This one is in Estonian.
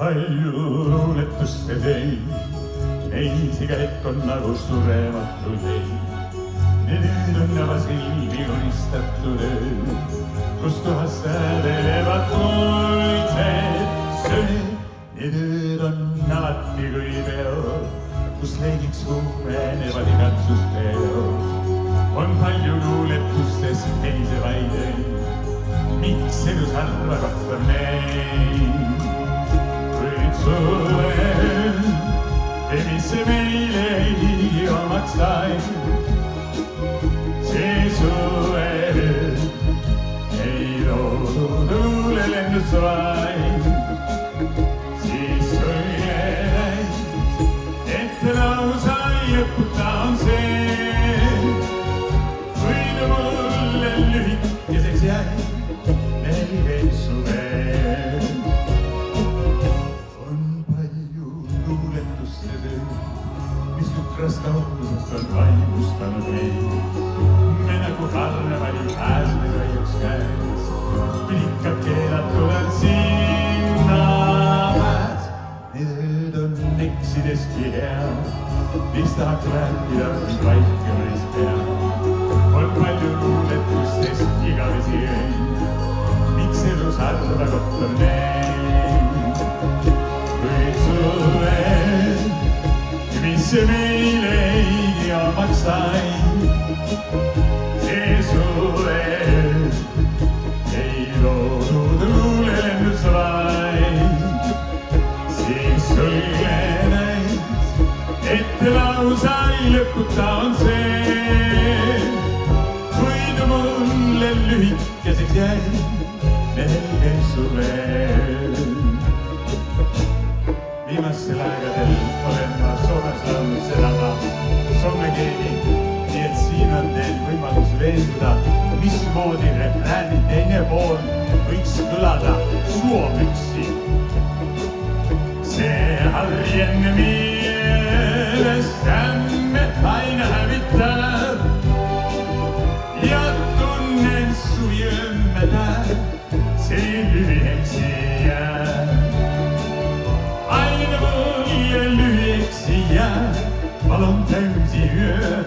palju luuletuste teid, neisi käib on nagu surematu leid. Nüüd on juba silmi unistatud öö, kus tuhas sädelevad muitsed sööd. Need on alati kui peod, kus leigiks kuumenevad igatsusteod. On palju luuletustes helisevaid öid, miks edus harva kohtab neid. Kuid suvel, mis meile ei omaks sai, see suvel ei loodud luulelendus vaid. Siis kõige näis, et lausa lõputa on see, kuid mulle lühikeseks jäi veel suvel. On palju luuletuste töö, mis nukrast kausast on vaimustanud meid. Me nagu karnevali pääsme raiuks käes, pilikad keelatud on sinna pääs. Need on eksidestki hea, mis tahaks rääkida, mis vaikemais pea. On palju luuletustes igavesi öid, miks elus harva kohtab neid. Kuid suvel, mis meile ei omaks sai, see suvel ei loodud luulelendus vaid. Siis sulle näis, et lausa lõputa on see, kuid mulle lühikeseks jäi veel suvel. Viimasel aegadel olen ma Soomes laulnud seda ka soome keeli, nii et siin on teil võimalus veenduda, mismoodi refrääni teine pool võiks kõlada suomeksi. See harjen mielest ämme aina hävitab ja tunnen su jõmmeda, see lühieksi jääb. Aina mulle lühieksi jääb, palun täisi öö,